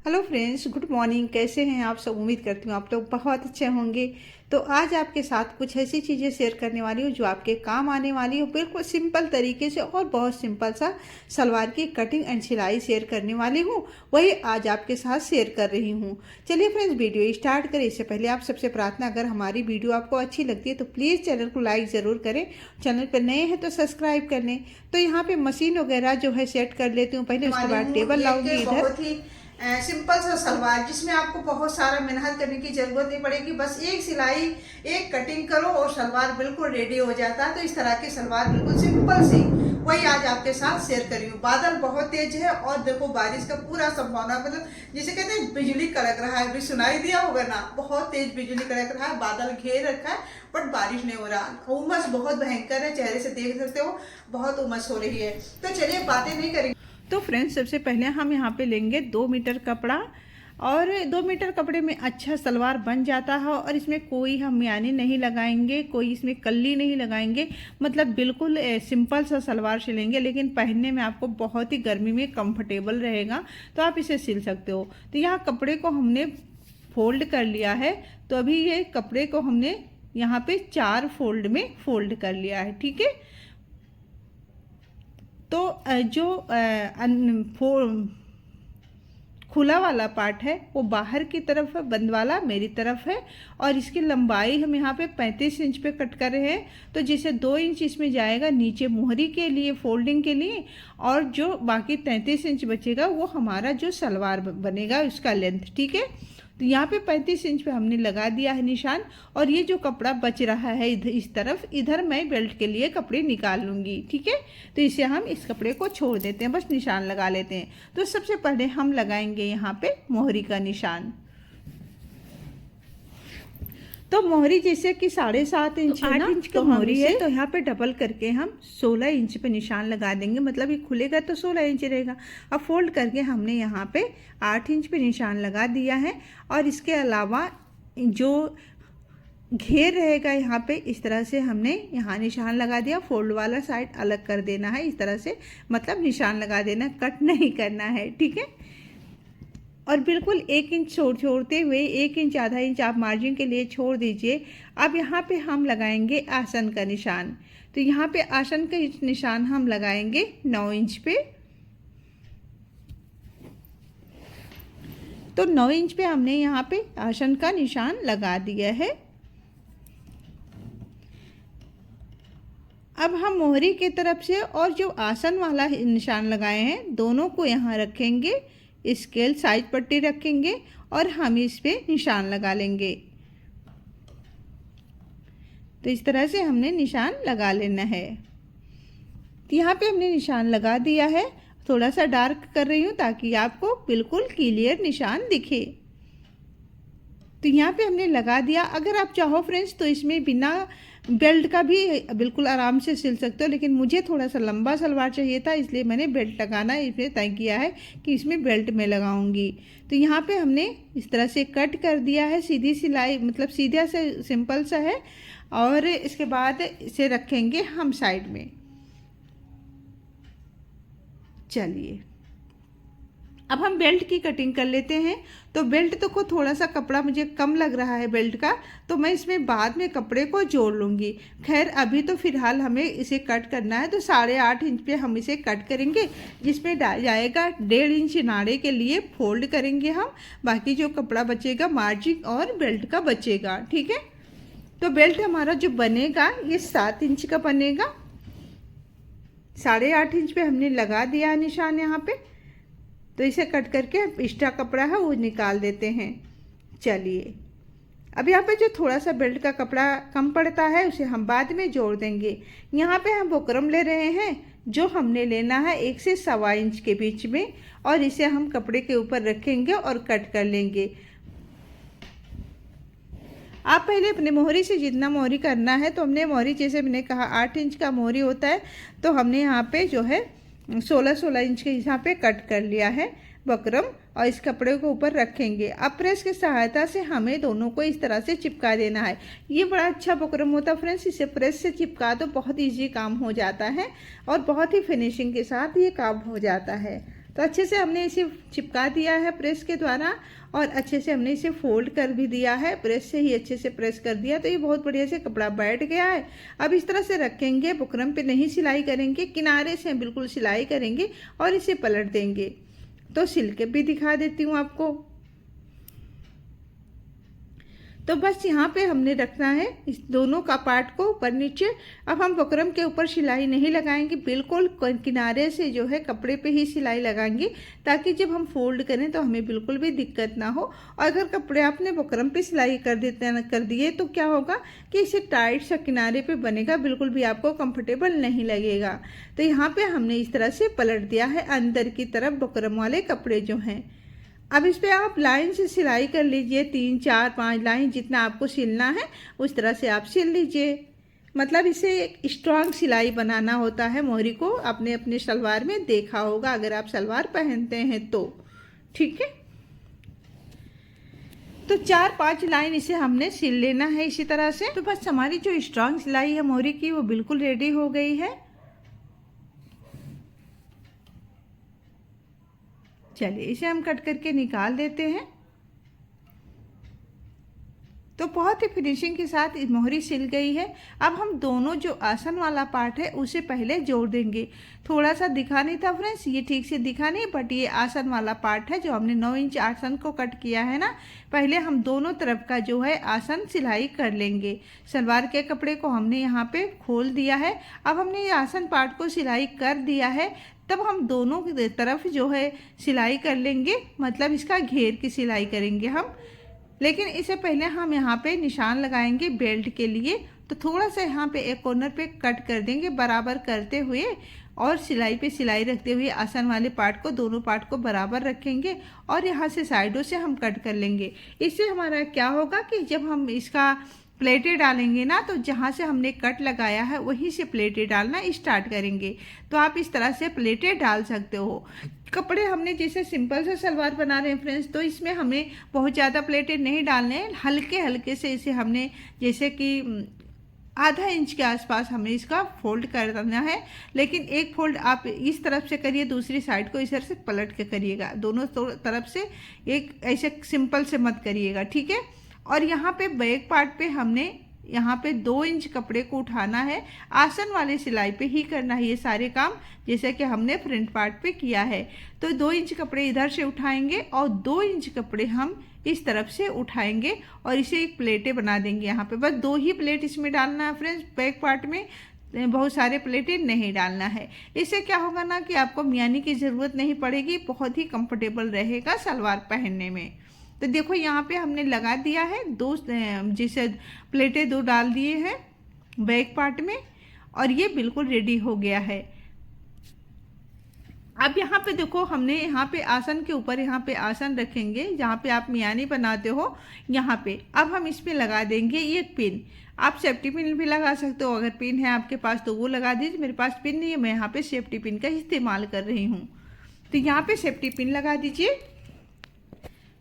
Hello friends, good morning. कैसे हैं आप सब? उम्मीद करती हूँ आप लोग बहुत अच्छे होंगे। तो आज आपके साथ कुछ ऐसी चीज़ें शेयर करने वाली हूँ जो आपके काम आने वाली हो, बिल्कुल सिंपल तरीके से। और बहुत सिंपल सा सलवार की कटिंग एंड सिलाई शेयर करने वाली हूँ, वही आज आपके साथ शेयर कर रही हूँ। चलिए फ्रेंड्स, वीडियो स्टार्ट करें। इससे पहले आप सबसे प्रार्थना, अगर हमारी वीडियो आपको अच्छी लगती है तो प्लीज़ चैनल को लाइक ज़रूर करें, चैनल पर नए हैं तो सब्सक्राइब कर लें। तो यहाँ पे मशीन वगैरह जो है सेट कर लेती हूँ पहले, उसके बाद टेबल लाऊंगी इधर। बहुत ही सिंपल सा सलवार, जिसमें आपको बहुत सारा मेहनत करने की जरूरत नहीं पड़ेगी। बस एक सिलाई, एक कटिंग करो और सलवार बिल्कुल रेडी हो जाता है। तो इस तरह की सलवार बिल्कुल सिंपल सी, वही आज आपके साथ शेयर करी हूँ। बादल बहुत तेज है और देखो बारिश का पूरा संभावना, मतलब जिसे कहते हैं बिजली कड़क रहा है। अभी सुनाई दिया होगा ना, बहुत तेज बिजली कड़क रहा है, बादल घेर रखा है बट बारिश नहीं हो रहा। उमस बहुत भयंकर है, चेहरे से देख सकते हो बहुत उमस हो रही है। तो चलिए बातें नहीं करेंगे। तो फ्रेंड्स, सबसे पहले हम यहाँ पे लेंगे 2 मीटर कपड़ा, और 2 मीटर कपड़े में अच्छा सलवार बन जाता है। और इसमें कोई हम यानी नहीं लगाएंगे, कोई इसमें कल्ली नहीं लगाएंगे, मतलब बिल्कुल सिंपल सा सलवार सिलेंगे, लेकिन पहनने में आपको बहुत ही गर्मी में कंफर्टेबल रहेगा। तो आप इसे सिल सकते हो। तो यहाँ कपड़े को हमने फोल्ड कर लिया है। तो अभी ये कपड़े को हमने यहाँ पे 4 फोल्ड में फोल्ड कर लिया है, ठीक है। तो जो खुला वाला पार्ट है वो बाहर की तरफ है, बंद वाला मेरी तरफ है। और इसकी लंबाई हम यहाँ पे 35 इंच पे कट कर रहे हैं। तो जैसे 2 इंच इसमें जाएगा नीचे मोहरी के लिए, फोल्डिंग के लिए, और जो बाकी 33 इंच बचेगा वो हमारा जो सलवार बनेगा उसका लेंथ, ठीक है। तो यहाँ पे 35 इंच पे हमने लगा दिया है निशान। और ये जो कपड़ा बच रहा है इधर इस तरफ, इधर मैं बेल्ट के लिए कपड़े निकाल लूँगी, ठीक है। तो इसे हम इस कपड़े को छोड़ देते हैं, बस निशान लगा लेते हैं। तो सबसे पहले हम लगाएंगे यहाँ पे मोहरी का निशान। तो मोहरी जैसे कि 7.5 इंच है ना, 8 इंच का मोहरी है, तो यहाँ पे डबल करके हम 16 इंच पे निशान लगा देंगे। मतलब ये खुलेगा तो 16 इंच रहेगा। अब फोल्ड करके हमने यहाँ पे 8 इंच पे निशान लगा दिया है। और इसके अलावा जो घेर रहेगा यहाँ पे, इस तरह से हमने यहाँ निशान लगा दिया। फोल्ड वाला साइड अलग कर देना है इस तरह से, मतलब निशान लगा देना, कट नहीं करना है, ठीक है। और बिल्कुल 1 इंच छोड़ते हुए 1 इंच आधा इंच आप मार्जिन के लिए छोड़ दीजिए। अब यहाँ पे हम लगाएंगे आसन का निशान। तो यहाँ पे आसन का निशान हम लगाएंगे 9 इंच पे। तो 9 इंच पे हमने यहाँ पे आसन का निशान लगा दिया है। अब हम मोहरी की तरफ से और जो आसन वाला निशान लगाए हैं दोनों को यहाँ रखेंगे, स्केल साइज पट्टी रखेंगे और हम इस पे निशान लगा लेंगे। तो इस तरह से हमने निशान लगा लेना है। तो यहाँ पे हमने निशान लगा दिया है। थोड़ा सा डार्क कर रही हूँ ताकि आपको बिल्कुल क्लियर निशान दिखे। तो यहाँ पे हमने लगा दिया। अगर आप चाहो फ्रेंड्स तो इसमें बिना बेल्ट का भी बिल्कुल आराम से सिल सकते हो, लेकिन मुझे थोड़ा सा लंबा सलवार चाहिए था, इसलिए मैंने बेल्ट लगाना इसमें तय किया है कि इसमें बेल्ट में लगाऊंगी। तो यहाँ पे हमने इस तरह से कट कर दिया है, सीधी सिलाई, मतलब सीधा से सिंपल सा है। और इसके बाद इसे रखेंगे हम साइड में। चलिए अब हम बेल्ट की कटिंग कर लेते हैं। तो बेल्ट तो को थोड़ा सा कपड़ा मुझे कम लग रहा है बेल्ट का, तो मैं इसमें बाद में कपड़े को जोड़ लूँगी। खैर अभी तो फिलहाल हमें इसे कट करना है। तो 8.5 इंच पे हम इसे कट करेंगे, जिसमें जाएगा 1.5 इंच नाड़े के लिए फोल्ड करेंगे हम। बाकी जो कपड़ा बचेगा मार्जिन और बेल्ट का बचेगा, ठीक है। तो बेल्ट हमारा जो बनेगा ये 7 इंच का बनेगा। 8.5 इंच पे हमने लगा दिया निशान यहाँ पे। तो इसे कट करके एक्स्ट्रा कपड़ा है वो निकाल देते हैं। चलिए अब यहाँ पे जो थोड़ा सा बेल्ट का कपड़ा कम पड़ता है उसे हम बाद में जोड़ देंगे। यहाँ पे हम बुकरम ले रहे हैं, जो हमने लेना है 1 से 1.25 इंच के बीच में, और इसे हम कपड़े के ऊपर रखेंगे और कट कर लेंगे। आप पहले अपने मोहरी से जितना मोहरी करना है, तो हमने मोहरी जैसे मैंने कहा 8 इंच का मोहरी होता है, तो हमने यहाँ पे जो है 16 इंच के हिसाब पे कट कर लिया है बकरम, और इस कपड़े को ऊपर रखेंगे। अब प्रेस की सहायता से हमें दोनों को इस तरह से चिपका देना है। ये बड़ा अच्छा बकरम होता है फ्रेंड्स, इसे प्रेस से चिपका तो बहुत इजी काम हो जाता है और बहुत ही फिनिशिंग के साथ ये काम हो जाता है। तो अच्छे से हमने इसे चिपका दिया है प्रेस के द्वारा और अच्छे से हमने इसे फोल्ड कर भी दिया है, प्रेस से ही अच्छे से प्रेस कर दिया। तो ये बहुत बढ़िया से कपड़ा बैठ गया है। अब इस तरह से रखेंगे, बुकरम पे नहीं सिलाई करेंगे, किनारे से बिल्कुल सिलाई करेंगे और इसे पलट देंगे। तो सिल के भी दिखा देती हूँ आपको। तो बस यहाँ पे हमने रखना है इस दोनों का पार्ट को ऊपर नीचे। अब हम बुकरम के ऊपर सिलाई नहीं लगाएंगे, बिल्कुल किनारे से जो है कपड़े पे ही सिलाई लगाएंगे, ताकि जब हम फोल्ड करें तो हमें बिल्कुल भी दिक्कत ना हो। और अगर कपड़े आपने बुकरम पे सिलाई कर दिए तो क्या होगा कि इसे टाइट सा किनारे पे बनेगा, बिल्कुल भी आपको कंफर्टेबल नहीं लगेगा। तो यहाँ पे हमने इस तरह से पलट दिया है अंदर की तरफ बुकरम वाले कपड़े जो हैं। अब इस पर आप लाइन से सिलाई कर लीजिए, 3 4 5 लाइन जितना आपको सिलना है उस तरह से आप सिल लीजिए। मतलब इसे एक स्ट्रांग सिलाई बनाना होता है मोहरी को, आपने अपने सलवार में देखा होगा अगर आप सलवार पहनते हैं तो। ठीक है, तो 4 5 लाइन इसे हमने सिल लेना है इसी तरह से। तो बस हमारी जो स्ट्रांग सिलाई है मोहरी की वो बिल्कुल रेडी हो गई है। चलिए इसे हम कट करके निकाल देते हैं। तो बहुत ही फिनिशिंग के साथ मोहरी सिल गई है। अब हम दोनों जो आसन वाला पार्ट है उसे पहले जोड़ देंगे। थोड़ा सा दिखा नहीं था फ्रेंड्स, ये ठीक से दिखा नहीं, बट ये आसन वाला पार्ट है जो हमने 9 इंच आसन को कट किया है ना। पहले हम दोनों तरफ का जो है आसन सिलाई कर लेंगे। सलवार के कपड़े को हमने यहाँ पे खोल दिया है। अब हमने ये आसन पार्ट को सिलाई कर दिया है, तब हम दोनों तरफ जो है सिलाई कर लेंगे, मतलब इसका घेर की सिलाई करेंगे हम। लेकिन इससे पहले हम यहाँ पे निशान लगाएंगे बेल्ट के लिए। तो थोड़ा सा यहाँ पे एक कॉर्नर पे कट कर देंगे बराबर करते हुए, और सिलाई पे सिलाई रखते हुए आसन वाले पार्ट को, दोनों पार्ट को बराबर रखेंगे और यहाँ से साइडों से हम कट कर लेंगे। इससे हमारा क्या होगा कि जब हम इसका प्लेटें डालेंगे ना, तो जहाँ से हमने कट लगाया है वहीं से प्लेटें डालना स्टार्ट करेंगे। तो आप इस तरह से प्लेटें डाल सकते हो। कपड़े हमने जैसे सिंपल से सलवार बना रहे हैं फ्रेंड्स, तो इसमें हमें बहुत ज़्यादा प्लेटें नहीं डालने हैं, हल्के हल्के से इसे हमने जैसे कि आधा इंच के आसपास हमें इसका फोल्ड कर देना है। लेकिन एक फोल्ड आप इस तरफ से करिए, दूसरी साइड को इस तरह से पलट के करिएगा, दोनों तरफ से एक ऐसे सिंपल से मत करिएगा, ठीक है। और यहाँ पे बैक पार्ट पे हमने यहाँ पे 2 इंच कपड़े को उठाना है। आसन वाले सिलाई पे ही करना है ये सारे काम, जैसे कि हमने फ्रंट पार्ट पे किया है। तो 2 इंच कपड़े इधर से उठाएंगे और 2 इंच कपड़े हम इस तरफ से उठाएंगे और इसे एक प्लेटें बना देंगे। यहाँ पे बस 2 ही प्लेट इसमें डालना है फ्रेंड्स, बैक पार्ट में बहुत सारे प्लेटें नहीं डालना है। इससे क्या होगा ना कि आपको मियानी की ज़रूरत नहीं पड़ेगी, बहुत ही कंफर्टेबल रहेगा सलवार पहनने में। तो देखो यहाँ पे हमने लगा दिया है 2 जैसे प्लेटें 2 डाल दिए हैं बैक पार्ट में, और ये बिल्कुल रेडी हो गया है। अब यहाँ पे देखो हमने यहाँ पे आसन के ऊपर यहाँ पे आसन रखेंगे जहाँ पे आप मियानी बनाते हो, यहाँ पे अब हम इसमें लगा देंगे ये पिन। आप सेफ्टी पिन भी लगा सकते हो, अगर पिन है आपके पास तो वो लगा दीजिए। मेरे पास पिन नहीं है, मैं यहाँ पे सेफ्टी पिन का इस्तेमाल कर रही हूँ। तो यहाँ पे सेफ्टी पिन लगा दीजिए।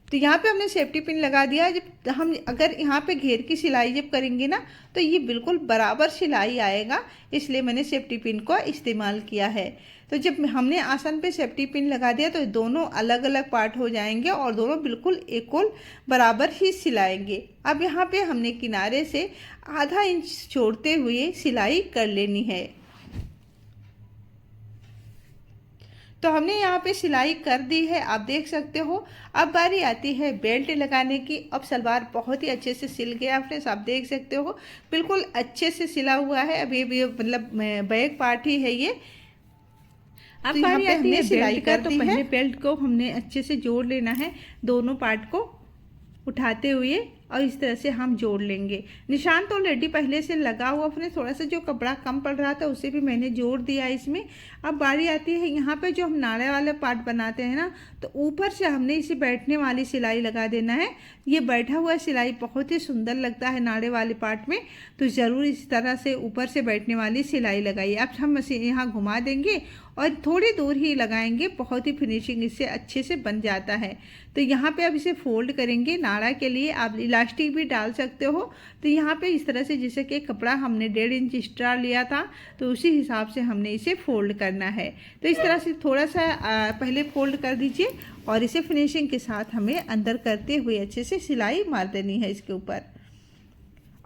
तो यहाँ पे हमने सेफ्टी पिन लगा दिया। जब हम अगर यहाँ पे घेर की सिलाई जब करेंगे ना, तो ये बिल्कुल बराबर सिलाई आएगा, इसलिए मैंने सेफ्टी पिन को इस्तेमाल किया है। तो जब हमने आसन पे सेफ्टी पिन लगा दिया तो दोनों अलग अलग पार्ट हो जाएंगे और दोनों बिल्कुल इक्वल बराबर ही सिलाएंगे। अब यहाँ पे हमने किनारे से आधा इंच छोड़ते हुए सिलाई कर लेनी है। तो हमने यहाँ पे सिलाई कर दी है, आप देख सकते हो। अब बारी आती है बेल्ट लगाने की। अब सलवार बहुत ही अच्छे से सिल गया फ्रेंड्स, आप देख सकते हो बिल्कुल अच्छे से सिला हुआ है। अभी भी मतलब बैक पार्ट ही है ये। अब तो बारी आती है सिलाई कर दी है। तो पहले बेल्ट को हमने अच्छे से जोड़ लेना है, दोनों पार्ट को उठाते हुए, और इस तरह से हम जोड़ लेंगे। निशान तो ऑलरेडी पहले से लगा हुआ अपने, थोड़ा सा जो कपड़ा कम पड़ रहा था उसे भी मैंने जोड़ दिया इसमें। अब बारी आती है यहाँ पे जो हम नाड़े वाले पार्ट बनाते हैं ना, तो ऊपर से हमने इसे बैठने वाली सिलाई लगा देना है। ये बैठा हुआ सिलाई बहुत ही सुंदर लगता है नाड़े वाले पार्ट में, तो ज़रूर इस तरह से ऊपर से बैठने वाली सिलाई लगाइए। अब हम इसे यहाँ घुमा देंगे और थोड़ी दूर ही लगाएंगे, बहुत ही फिनिशिंग इससे अच्छे से बन जाता है। तो यहाँ पे अब इसे फोल्ड करेंगे नाड़ा के लिए। आप इलास्टिक भी डाल सकते हो। तो यहाँ पे इस तरह से जैसे कि कपड़ा हमने 1.5 इंच एक्स्ट्रा लिया था तो उसी हिसाब से हमने इसे फोल्ड करना है। तो इस तरह से थोड़ा सा पहले फोल्ड कर दीजिए और इसे फिनिशिंग के साथ हमें अंदर करते हुए अच्छे से सिलाई मार देनी है इसके ऊपर।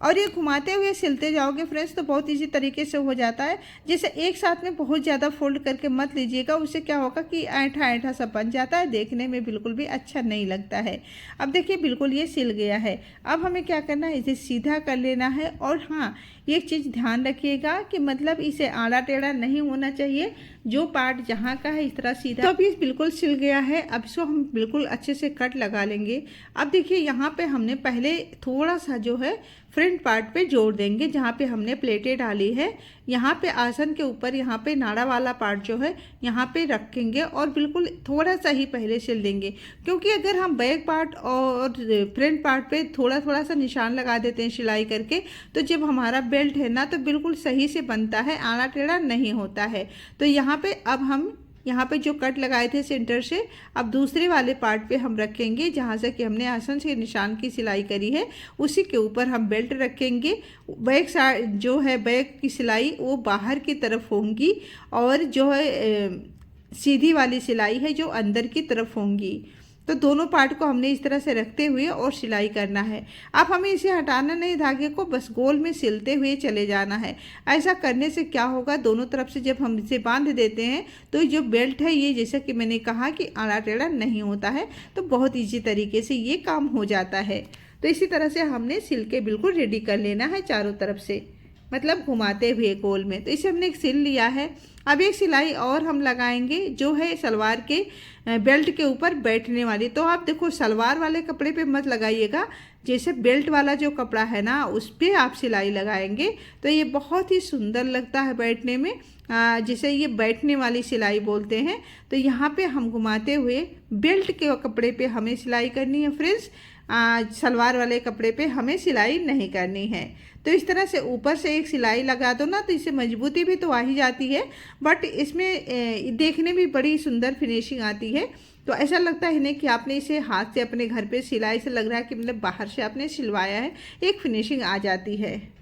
और ये घुमाते हुए सिलते जाओगे फ्रेंड्स तो बहुत इजी तरीके से हो जाता है। जैसे एक साथ में बहुत ज़्यादा फोल्ड करके मत लीजिएगा, उससे क्या होगा कि ऐंठा ऐंठा सा बन जाता है, देखने में बिल्कुल भी अच्छा नहीं लगता है। अब देखिए बिल्कुल ये सिल गया है। अब हमें क्या करना है, इसे सीधा कर लेना है। और हाँ, एक चीज़ ध्यान रखिएगा कि मतलब इसे आड़ा टेढ़ा नहीं होना चाहिए, जो पार्ट जहाँ का है इस तरह सीधा। तो अब ये बिल्कुल सिल गया है। अब इसको हम बिल्कुल अच्छे से कट लगा लेंगे। अब देखिए यहाँ पे हमने पहले थोड़ा सा जो है फ्रंट पार्ट पे जोड़ देंगे, जहाँ पे हमने प्लेटें डाली है। यहाँ पे आसन के ऊपर यहाँ पे नाड़ा वाला पार्ट जो है यहाँ पे रखेंगे और बिल्कुल थोड़ा सा ही पहले सिल देंगे, क्योंकि अगर हम बैक पार्ट और फ्रंट पार्ट पे थोड़ा थोड़ा सा निशान लगा देते हैं सिलाई करके, तो जब हमारा बेल्ट है ना तो बिल्कुल सही से बनता है, आड़ा टेढ़ा नहीं होता है। तो यहाँ पे अब हम यहाँ पे जो कट लगाए थे सेंटर से, अब दूसरे वाले पार्ट पे हम रखेंगे जहाँ से कि हमने आसन से निशान की सिलाई करी है, उसी के ऊपर हम बेल्ट रखेंगे। बैक साइड जो है बैक की सिलाई वो बाहर की तरफ होंगी और जो है सीधी वाली सिलाई है जो अंदर की तरफ होंगी। तो दोनों पार्ट को हमने इस तरह से रखते हुए और सिलाई करना है। अब हमें इसे हटाना नहीं, धागे को बस गोल में सिलते हुए चले जाना है। ऐसा करने से क्या होगा, दोनों तरफ से जब हम इसे बांध देते हैं तो जो बेल्ट है ये, जैसा कि मैंने कहा कि आड़ा टेढ़ा नहीं होता है, तो बहुत ईजी तरीके से ये काम हो जाता है। तो इसी तरह से हमने सिल के बिल्कुल रेडी कर लेना है चारों तरफ से, मतलब घुमाते हुए गोल में। तो इसे हमने एक सिल लिया है। अब एक सिलाई और हम लगाएंगे जो है सलवार के बेल्ट के ऊपर बैठने वाली। तो आप देखो सलवार वाले कपड़े पे मत लगाइएगा, जैसे बेल्ट वाला जो कपड़ा है ना उस पर आप सिलाई लगाएंगे तो ये बहुत ही सुंदर लगता है बैठने में। जिसे ये बैठने वाली सिलाई बोलते हैं। तो यहाँ पे हम घुमाते हुए बेल्ट के कपड़े पे हमें सिलाई करनी है फ्रेंड्स, सलवार वाले कपड़े पे हमें सिलाई नहीं करनी है। तो इस तरह से ऊपर से एक सिलाई लगा दो ना तो इससे मजबूती भी तो आ ही जाती है, बट इसमें देखने में बड़ी सुंदर फिनिशिंग आती है। तो ऐसा लगता है नहीं कि आपने इसे हाथ से अपने घर पे सिलाई से लग रहा है कि मतलब बाहर से आपने सिलवाया है, एक फिनिशिंग आ जाती है।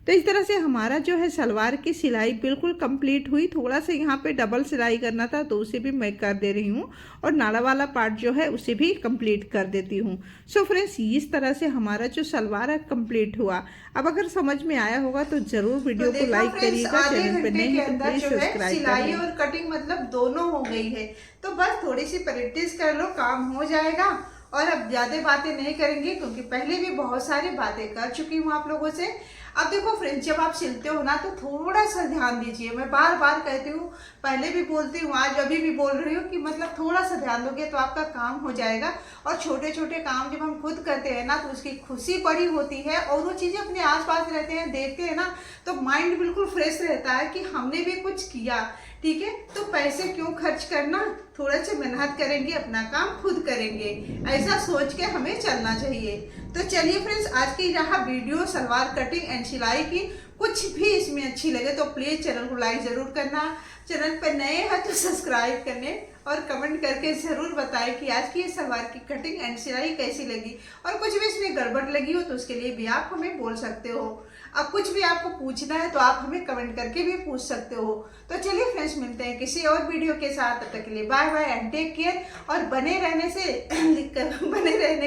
तो इस तरह से हमारा जो है सलवार की सिलाई बिल्कुल कंप्लीट हुई। थोड़ा सा यहाँ पे डबल सिलाई करना था तो उसे भी मैं कर दे रही हूँ और नाड़ा वाला पार्ट जो है उसे भी कंप्लीट कर देती हूँ। सो फ्रेंड्स इस तरह से हमारा जो सलवार है कंप्लीट हुआ। अब अगर समझ में आया होगा तो जरूर वीडियो को लाइक करिएगा, चैनल पर नहीं तो प्लीज सब्सक्राइब। सिलाई और कटिंग मतलब दोनों हो गई है, तो बस थोड़ी सी प्रैक्टिस कर लो, काम हो जाएगा। और अब ज्यादा बातें नहीं करेंगे क्योंकि पहले भी बहुत सारी बातें कर चुकी हूँ आप लोगों से। अब देखो फ्रेंड्स, जब आप सिलते हो ना तो थोड़ा सा ध्यान दीजिए। मैं बार बार कहती हूँ, पहले भी बोलती हूँ, आज अभी भी बोल रही हूँ कि मतलब थोड़ा सा ध्यान दोगे तो आपका काम हो जाएगा। और छोटे छोटे काम जब हम खुद करते हैं ना तो उसकी खुशी बड़ी होती है, और वो चीज़ें अपने आसपास रहते हैं देखते हैं ना तो माइंड बिल्कुल फ्रेश रहता है कि हमने भी कुछ किया। ठीक है, तो पैसे क्यों खर्च करना, थोड़ा सा मेहनत करेंगे, अपना काम खुद करेंगे, ऐसा सोच के हमें चलना चाहिए। तो चलिए फ्रेंड्स, आज की यहाँ वीडियो सलवार कटिंग एंड सिलाई की कुछ भी इसमें अच्छी लगे तो प्लीज चैनल को लाइक जरूर करना, चैनल पर नए हैं तो सब्सक्राइब करने और कमेंट करके जरूर बताएं कि आज की ये सलवार की कटिंग एंड सिलाई कैसी लगी। और कुछ भी इसमें गड़बड़ लगी हो तो उसके लिए भी आप हमें बोल सकते हो। अब कुछ भी आपको पूछना है तो आप हमें कमेंट करके भी पूछ सकते हो। तो चलिए फ्रेंड्स, मिलते हैं किसी और वीडियो के साथ, तब तक के लिए bye bye and take care. और बने रहने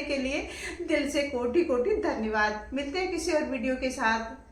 के लिए दिल से कोटि कोटि धन्यवाद। मिलते हैं किसी और वीडियो के साथ।